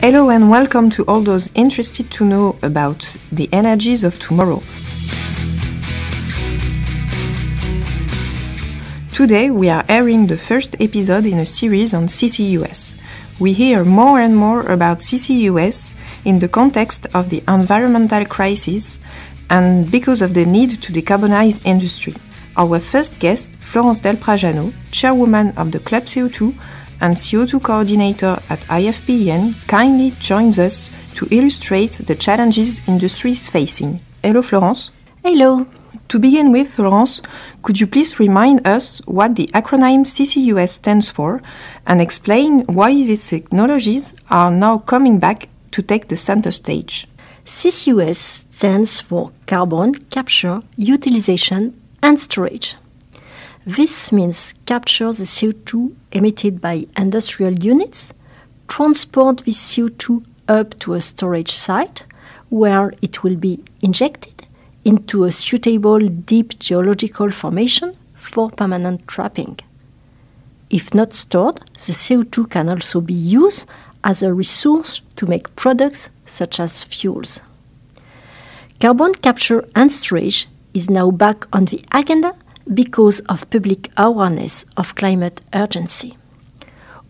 Hello and welcome to all those interested to know about the energies of tomorrow. Today we are airing the first episode in a series on CCUS. We hear more and more about CCUS in the context of the environmental crisis and because of the need to decarbonize industry. Our first guest, Florence Delprat-Jannaud, Chairwoman of the Club CO2 and CO2 coordinator at IFPEN, kindly joins us to illustrate the challenges industry is facing. Hello, Florence. Hello. To begin with, Florence, could you please remind us what the acronym CCUS stands for and explain why these technologies are now coming back to take the center stage? CCUS stands for Carbon Capture, Utilization and Storage. This means capture the CO2 emitted by industrial units, transport this CO2 up to a storage site where it will be injected into a suitable deep geological formation for permanent trapping. If not stored, the CO2 can also be used as a resource to make products such as fuels. Carbon capture and storage is now back on the agenda because of public awareness of climate urgency.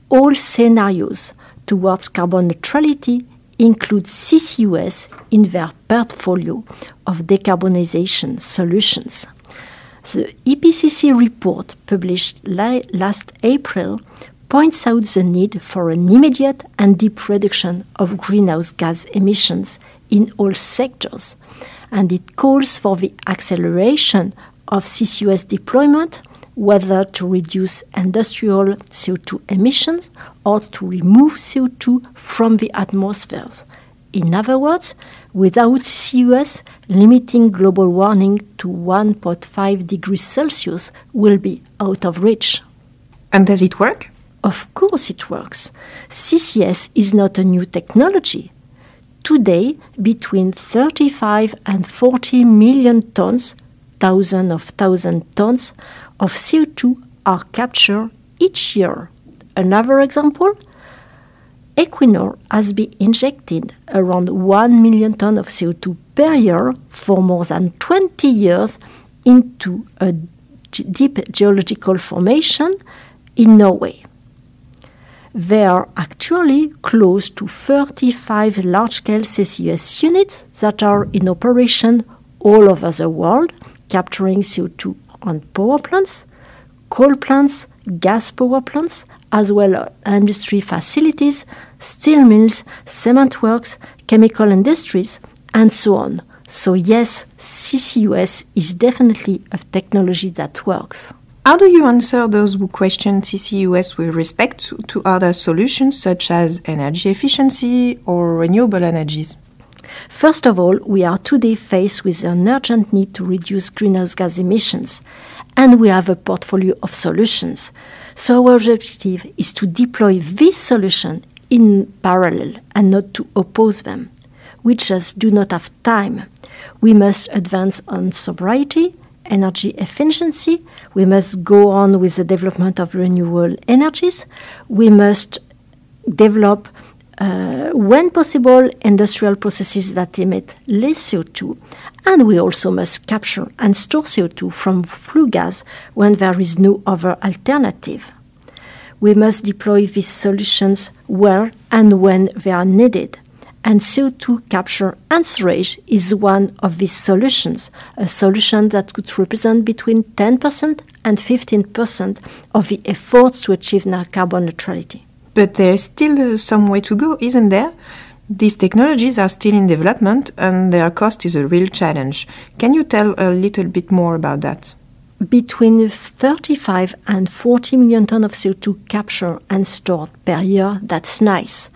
All scenarios towards carbon neutrality include CCUS in their portfolio of decarbonization solutions. The IPCC report published last April points out the need for an immediate and deep reduction of greenhouse gas emissions in all sectors, and it calls for the acceleration of CCUS deployment, whether to reduce industrial CO2 emissions or to remove CO2 from the atmospheres. In other words, without CCUS, limiting global warming to 1.5 degrees Celsius will be out of reach. And does it work? Of course it works. CCS is not a new technology. Today, between 35 and 40 million tons, thousands of tons of CO2 are captured each year. Another example, Equinor has been injected around 1 million tons of CO2 per year for more than 20 years into a deep geological formation in Norway. There are actually close to 35 large-scale CCUS units that are in operation all over the world, capturing CO2 on power plants, coal plants, gas power plants, as well as industry facilities, steel mills, cement works, chemical industries, and so on. So yes, CCUS is definitely a technology that works. How do you answer those who question CCUS with respect to other solutions such as energy efficiency or renewable energies? First of all, we are today faced with an urgent need to reduce greenhouse gas emissions, and we have a portfolio of solutions. So our objective is to deploy this solution in parallel and not to oppose them. We just do not have time. We must advance on sobriety, energy efficiency, we must go on with the development of renewable energies, we must develop when possible, industrial processes that emit less CO2, and we also must capture and store CO2 from flue gas when there is no other alternative. We must deploy these solutions where and when they are needed, and CO2 capture and storage is one of these solutions, a solution that could represent between 10% and 15% of the efforts to achieve carbon neutrality. But there's still some way to go, isn't there? These technologies are still in development and their cost is a real challenge. Can you tell a little bit more about that? Between 35 and 40 million tons of CO2 captured and stored per year, that's nice.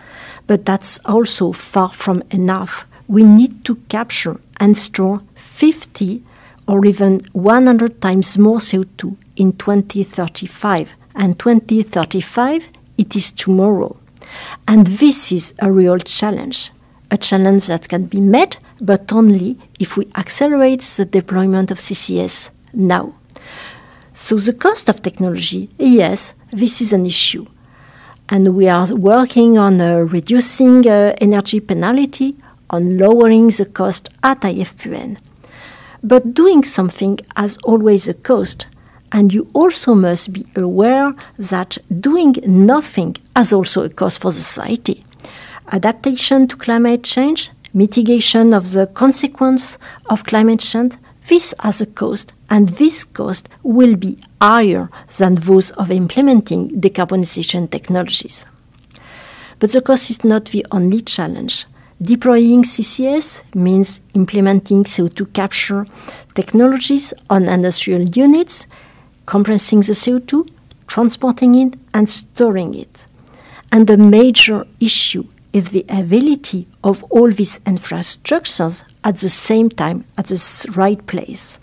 But that's also far from enough. We need to capture and store 50 or even 100 times more CO2 in 2035. And 2035, it is tomorrow. And this is a real challenge, a challenge that can be met, but only if we accelerate the deployment of CCS now. So the cost of technology, yes, this is an issue. And we are working on reducing energy penalty, on lowering the cost at IFPEN. But doing something has always a cost, and you also must be aware that doing nothing has also a cost for society. Adaptation to climate change, mitigation of the consequence of climate change, this has a cost, and this cost will be higher than those of implementing decarbonization technologies. But the cost is not the only challenge. Deploying CCS means implementing CO2 capture technologies on industrial units, compressing the CO2, transporting it, and storing it. And the major issue is the availability of all these infrastructures at the same time, at the right place.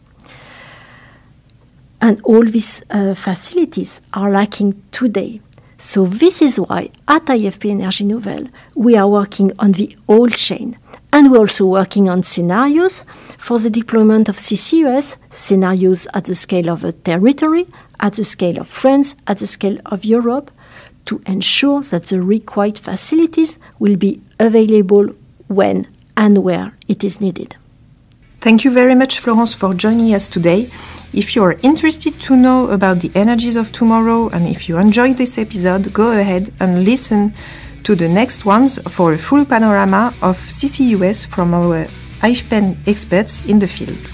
And all these facilities are lacking today. So this is why at IFP Energy Nouvelle we are working on the whole chain. And we're also working on scenarios for the deployment of CCUS, scenarios at the scale of a territory, at the scale of France, at the scale of Europe, to ensure that the required facilities will be available when and where it is needed. Thank you very much, Florence, for joining us today. If you are interested to know about the energies of tomorrow, and if you enjoyed this episode, go ahead and listen to the next ones for a full panorama of CCUS from our IFPEN experts in the field.